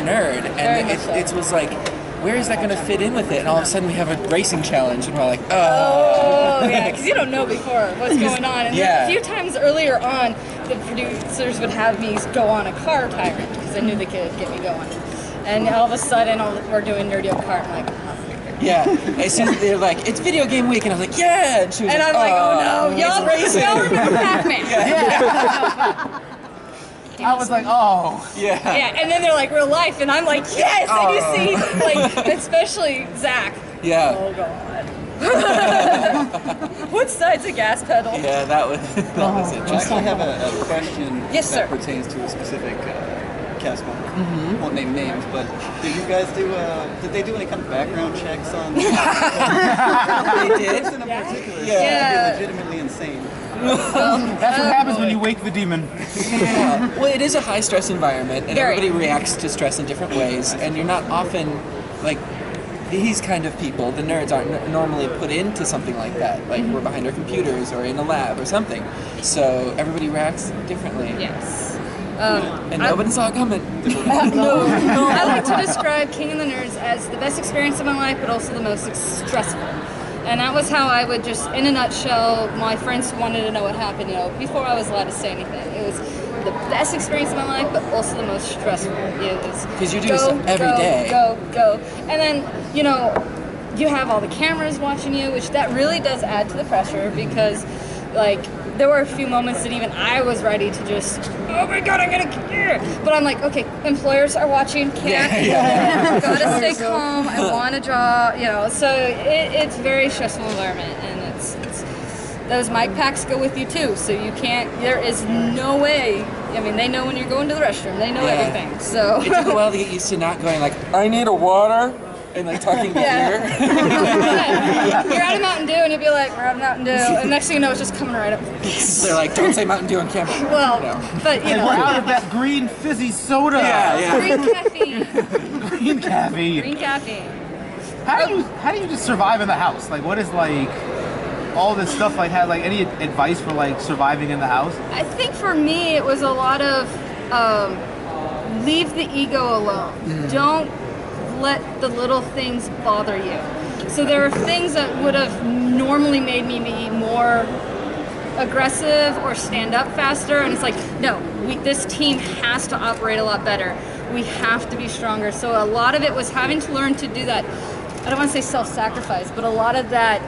nerd, and it was like, where is that going to fit in with it? And all of a sudden we have a racing challenge, and we're like, oh yeah, because you don't know before what's going on. And a few times earlier on, the producers would have me go on a car tyrant because they knew they could get me going. And all of a sudden, we're doing Nerdio Kart. I'm like, oh. Yeah. As soon as they're like, it's video game week, and I was like, yeah. And, I'm like, oh no, y'all remember Pac-Man? Yeah. I was like, oh. Yeah. Yeah, and then they're like, real life, and I'm like, yes. And you see, like, especially Zach. Yeah. Oh god. What side's a gas pedal? Yeah, that was interesting. I actually have a question that pertains to a specific cast member. Won't name names, but did you guys did they do any kind of background checks on They did? person in particular? Yeah. Legitimately insane. That's what happens when you wake the demon. Yeah. Well, it is a high-stress environment, and Very. everybody reacts to stress in different ways, and you're not often, like, these kind of people, the nerds, aren't normally put into something like that. Like, we're behind our computers or in a lab or something. So everybody reacts differently. Yes. And nobody saw it coming. No. I like to describe King of the Nerds as the best experience of my life, but also the most stressful. And that was how I would just, in a nutshell, my friends wanted to know what happened, before I was allowed to say anything. It was the best experience of my life, but also the most stressful. Because you're doing stuff every day. Go. And then, you have all the cameras watching you, which that really does add to the pressure because, like, there were a few moments that even I was ready to just, oh my god, I'm gonna, but I'm like, okay, employers are watching, gotta stay calm, I want to draw, so it's very stressful environment, and it's those mic packs go with you too, so you can't, there is no way, they know when you're going to the restroom, they know everything, so. It took a while to get used to not going like, I need a water. And like talking to You're out of Mountain Dew and you'll be like, we're out of Mountain Dew. And next thing you know, it's just coming right up. They're like, don't say Mountain Dew on camera. Well, but We're out of that green fizzy soda. Yeah. Green caffeine. Green caffeine. Green caffeine. How do you just survive in the house? Like, what is like all this stuff? Like, had like any advice for like surviving in the house? I think for me, it was a lot of leave the ego alone. Don't let the little things bother you. So there are things that would have normally made me be more aggressive or stand up faster, and it's like, no, this team has to operate a lot better. We have to be stronger. So a lot of it was having to learn to do that, I don't want to say self-sacrifice, but a lot of that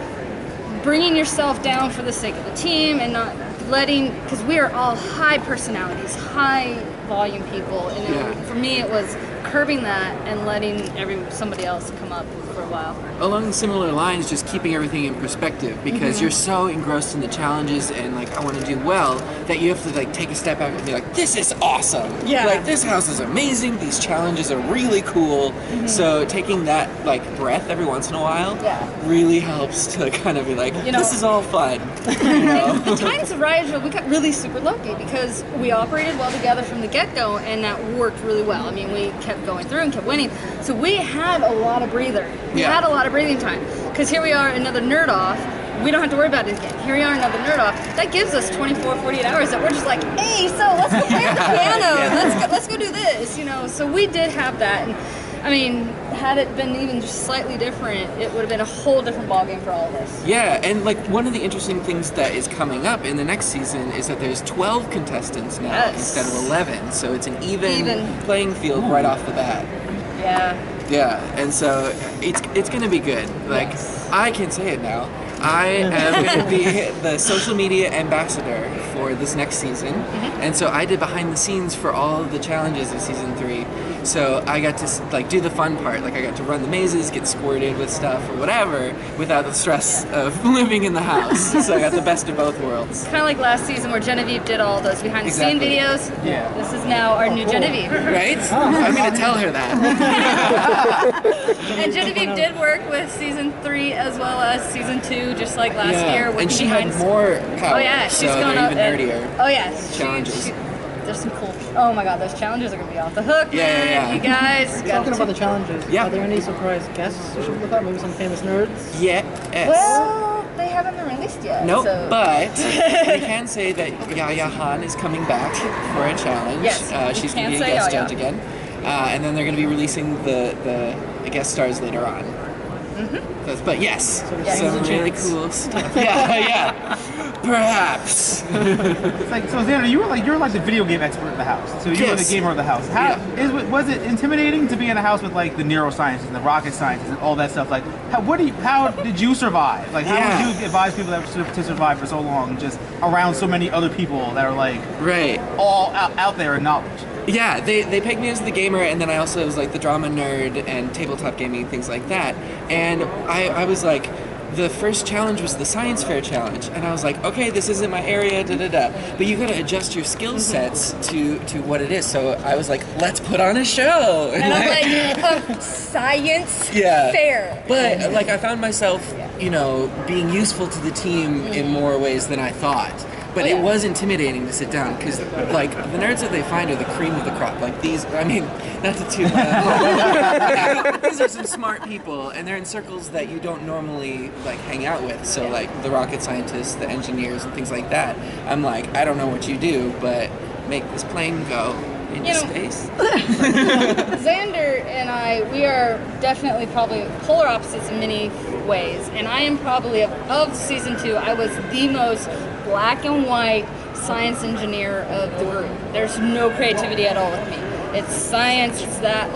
bringing yourself down for the sake of the team and not letting, because we are all high personalities, high volume people, and for me it was curbing that and letting somebody else come up for a while. Along similar lines, just keeping everything in perspective, because you're so engrossed in the challenges and like, I want to do well, that you have to like take a step back and be like, this is awesome. Yeah. Like, this house is amazing, these challenges are really cool. So taking that like breath every once in a while really helps to kind of be like, this is all fun. The times of Riot, we got really super lucky because we operated well together from the get-go, and that worked really well. We kept going through and kept winning. So we had a lot of breather. We had a lot of breathing time. Because here we are, another nerd off. We don't have to worry about it again. Here we are, another nerd off. That gives us 24, 48 hours that we're just like, hey, so let's go play the piano. Let's go do this, So we did have that. And had it been even just slightly different, it would have been a whole different ballgame for all of us. Yeah, and like one of the interesting things that is coming up in the next season is that there's 12 contestants now instead of 11, so it's an even playing field right off the bat. Yeah, and so it's going to be good. Like, I can say it now. I am going to be the social media ambassador for this next season, and so I did behind the scenes for all of the challenges of season 3. So I got to like do the fun part, like I got to run the mazes, get squirted with stuff or whatever, without the stress of living in the house. So I got the best of both worlds. Kind of like last season where Genevieve did all those behind the scene videos. Yeah. This is now our new Genevieve. Right? I'm going to tell her that. And Genevieve did work with season 3 as well as season 2, just like last year. And she had more power. Oh yeah, she's going up. Even nerdier. Oh yeah, challenges. There's some cool. Oh my god, those challenges are gonna be off the hook. Yeah. You guys. Talking about the challenges. Yeah. Are there any surprise guests you should look up? Maybe some famous nerds. Yes. Well, they haven't been released yet. Nope, so. but we can say that Yaya Han is coming back for a challenge. Yes, she's going to be a guest judge again. and then they're going to be releasing the guest stars later on. But yes, some really cool stuff. Yeah, perhaps. It's like, so Xander, you're like the video game expert in the house. So you were the gamer of the house. Was it intimidating to be in a house with like the neuroscientists and the rocket scientists and all that stuff? Like, how did you survive? Like, how would you advise people to survive for so long, just around so many other people that are like all out there in knowledge? Yeah, they pegged me as the gamer, and then I also was like the drama nerd and tabletop gaming, things like that. And I was like, the first challenge was the science fair challenge, and I was like, okay, this isn't my area, but you gotta adjust your skill sets to what it is. So I was like, let's put on a show. And I'm like, science fair. But like, I found myself, being useful to the team in more ways than I thought. But it was intimidating to sit down, because like the nerds that they find are the cream of the crop. Like these, I mean, not to toot these are some smart people, and they're in circles that you don't normally like hang out with. So like the rocket scientists, the engineers, and things like that. I'm like, I don't know what you do, but make this plane go into space. Xander and I, we are definitely probably polar opposites in many ways, and I am probably of season 2. I was the most black and white science engineer of the group. There's no creativity at all with me. It's science, it's that,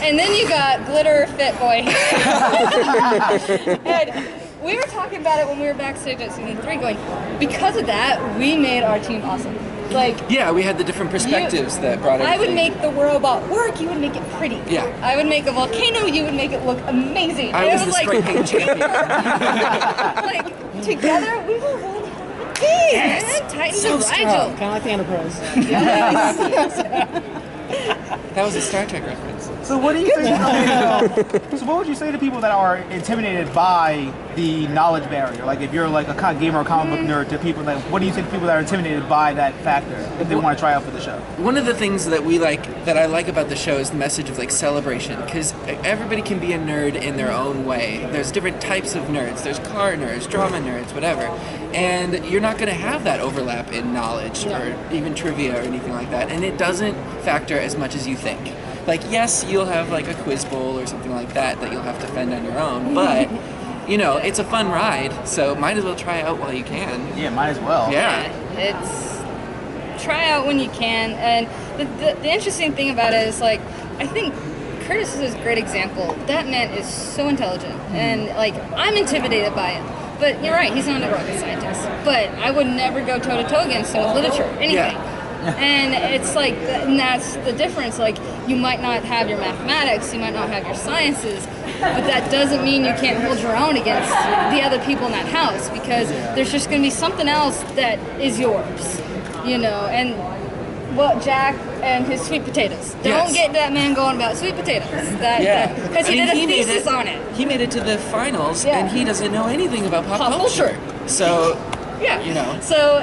And then you got glitter fit boy here. And we were talking about it when we were backstage at season 3, going, because of that, we made our team awesome. Like, we had the different perspectives that brought everything. I would make the robot work, you would make it pretty. Yeah. I would make a volcano, you would make it look amazing. I was the spray paint champion. Like, together, we were one team. Titans of Rigel. Kind of like the Enterprise. That was a Star Trek reference. So what do you say? So what would you say to people that are intimidated by the knowledge barrier? Like, if you're like a gamer or comic book nerd, to people that, what do you say to people that are intimidated by that factor if they want to try out for the show? One of the things that I like about the show is the message of like celebration, because everybody can be a nerd in their own way. There's different types of nerds. There's car nerds, drama nerds, whatever, and you're not going to have that overlap in knowledge or even trivia or anything like that. And it doesn't factor as much as you think. Like, yes, you'll have like a quiz bowl or something like that you'll have to fend on your own, but it's a fun ride, so might as well try out while you can. Yeah, might as well. Yeah. It's try out when you can, and the interesting thing about it is, like, I think Curtis is a great example. That man is so intelligent, and like, I'm intimidated by him. But you're right, he's not a rocket scientist. But I would never go toe-to-toe against him with literature, anything. Yeah. And it's like, and that's the difference. Like, you might not have your mathematics, you might not have your sciences, but that doesn't mean you can't hold your own against the other people in that house, because there's just going to be something else that is yours, And Jack and his sweet potatoes. Don't get that man going about sweet potatoes. Because he did a thesis on it. He made it to the finals, and he doesn't know anything about pop culture. So. So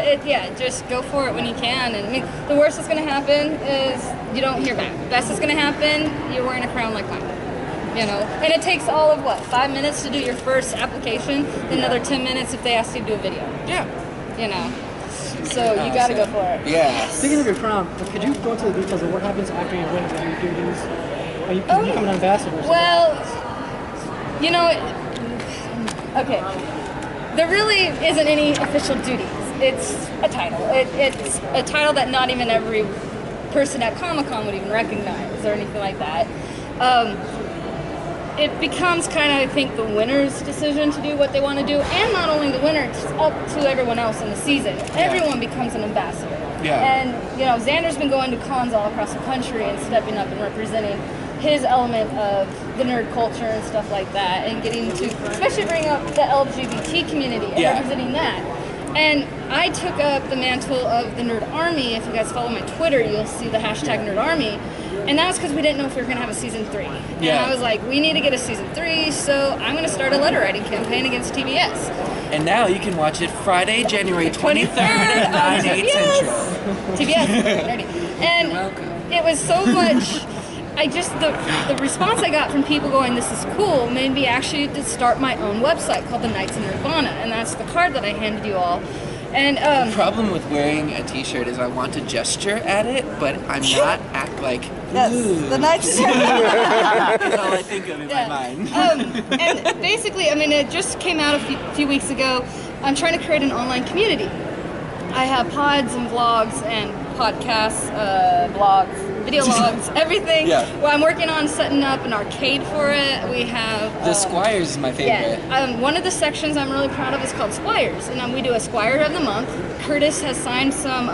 just go for it when you can. And I mean, the worst that's going to happen is you don't hear back. Best that's going to happen, you're wearing a crown like mine. And it takes all of 5 minutes to do your first application, then another 10 minutes if they ask you to do a video. Yeah. So you got to go for it. Yeah. Speaking of your crown, could you go into the details of what happens after you win? Do you lose? Are you become an ambassador? Well, okay. There really isn't any official duties. It's a title. It's a title that not even every person at Comic-Con would even recognize or anything like that. It becomes kind of, I think, the winner's decision to do what they want to do, and not only the winner, it's up to everyone else in the season. Everyone becomes an ambassador. Yeah. And, Xander's been going to cons all across the country and stepping up and representing his element of the nerd culture and stuff like that, and getting to especially bring up the LGBT community and representing that. And I took up the mantle of the Nerd Army. If you guys follow my Twitter, you'll see the hashtag Nerd Army. And that was because we didn't know if we were going to have a season 3. And I was like, we need to get a season 3, so I'm going to start a letter writing campaign against TBS. And now you can watch it Friday, January 23rd at 9, 8 Central. TBS, nerdy. And you're welcome. It was so much... the response I got from people going, this is cool, made me actually to start my own website called the Knights of Nirvana, and that's the card that I handed you all. And the problem with wearing a t-shirt is I want to gesture at it, but I'm not Yes, the Knights of Nirvana. That's all I think of in my mind. And basically, I mean, it just came out a few weeks ago. I'm trying to create an online community. I have pods and vlogs and podcasts, blogs, video logs, everything. Yeah. Well, I'm working on setting up an arcade for it. We have... The Squires is my favorite. Yeah. One of the sections I'm really proud of is called Squires, and we do a Squire of the Month. Curtis has signed some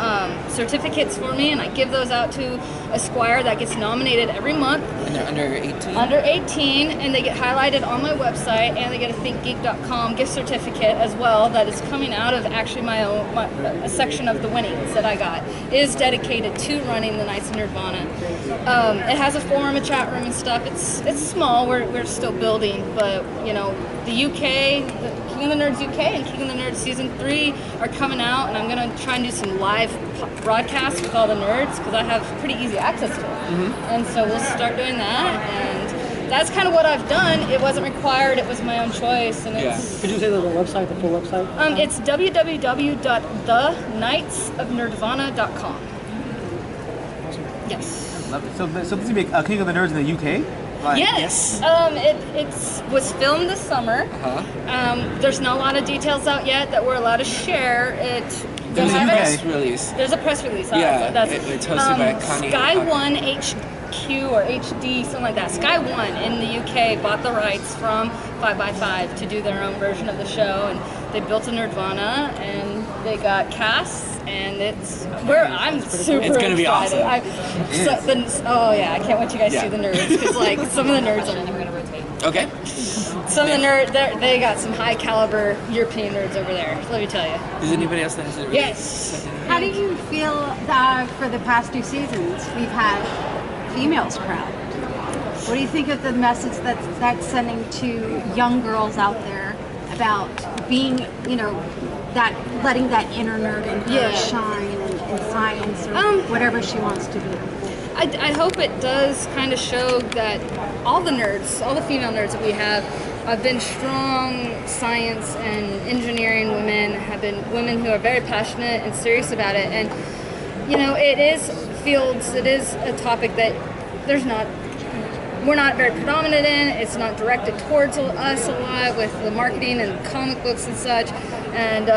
certificates for me, and I give those out to a Squire that gets nominated every month. And they're under 18? Under 18, and they get highlighted on my website, and they get a thinkgeek.com gift certificate as well that is coming out of actually a section of the winnings that I got is dedicated to running the Knights of Nirvana. It has a forum, a chat room and stuff. It's small, we're still building, but you know, the UK, the King of the Nerds UK and King of the Nerds Season 3 are coming out, and I'm going to try and do some live broadcasts with all the nerds because I have pretty easy access to it. And so we'll start doing that, and that's kind of what I've done. It wasn't required, it was my own choice, and it's... Could you say the website, the full website? It's www.thenightsofnerdvana.com. Yes. Love it. So this is be a King of the Nerds in the UK? Like, Yes. It was filmed this summer. There's not a lot of details out yet that we're allowed to share. There's a press release. There's a press release. Yeah, it's hosted by Connie. Sky One HQ or HD, something like that. Sky One in the UK bought the rights from 5x5 to do their own version of the show, and they built a Nerdvana, and they got casts, and I'm super It's gonna be excited. awesome. I can't wait you guys to see the nerds, because like some of the nerds are. Okay. Some of the nerds, they got some high caliber European nerds over there. Let me tell you. Is anybody else that has a Yes. How do you feel that for the past 2 seasons we've had females crowd? What do you think of the message that's sending to young girls out there about being, you know, that letting that inner nerd in her shine in science or whatever she wants to do? I hope it does kind of show that all the nerds, all the female nerds that we have been strong science and engineering women, have been women who are very passionate and serious about it. And, you know, it is a topic that we're not very predominant in. It's not directed towards us a lot with the marketing and comic books and such. And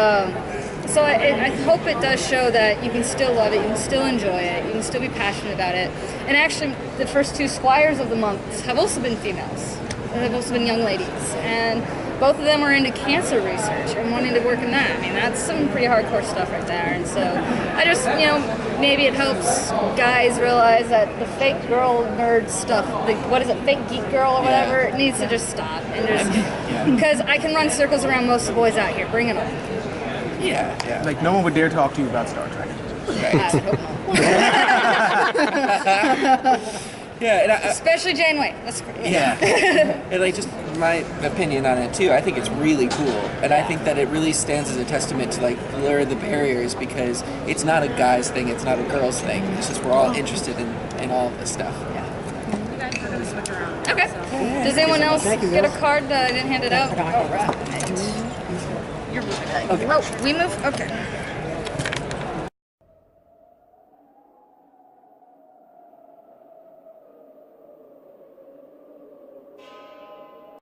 so I hope it does show that you can still love it, you can still enjoy it, you can still be passionate about it. And actually, the first 2 Squires of the month have also been females. They've also been young ladies. And both of them are into cancer research and wanting to work in that. I mean, that's some pretty hardcore stuff right there. And so I just, you know, maybe it helps guys realize that the fake girl nerd stuff, fake geek girl or whatever, it needs to just stop. And just, because I can run circles around most of the boys out here. Bring it on. Yeah. Like, no one would dare talk to you about Star Trek. Right. I hope not. Yeah, Especially Janeway. That's great. Yeah. And like, just my opinion on it too, I think it's really cool. And I think that it really stands as a testament to like blur the barriers, because it's not a guy's thing, it's not a girl's thing. It's just we're all interested in all of this stuff. Okay. Does anyone else get a card that I didn't hand it out? All right. You're moving. Okay. Oh, we move? Okay.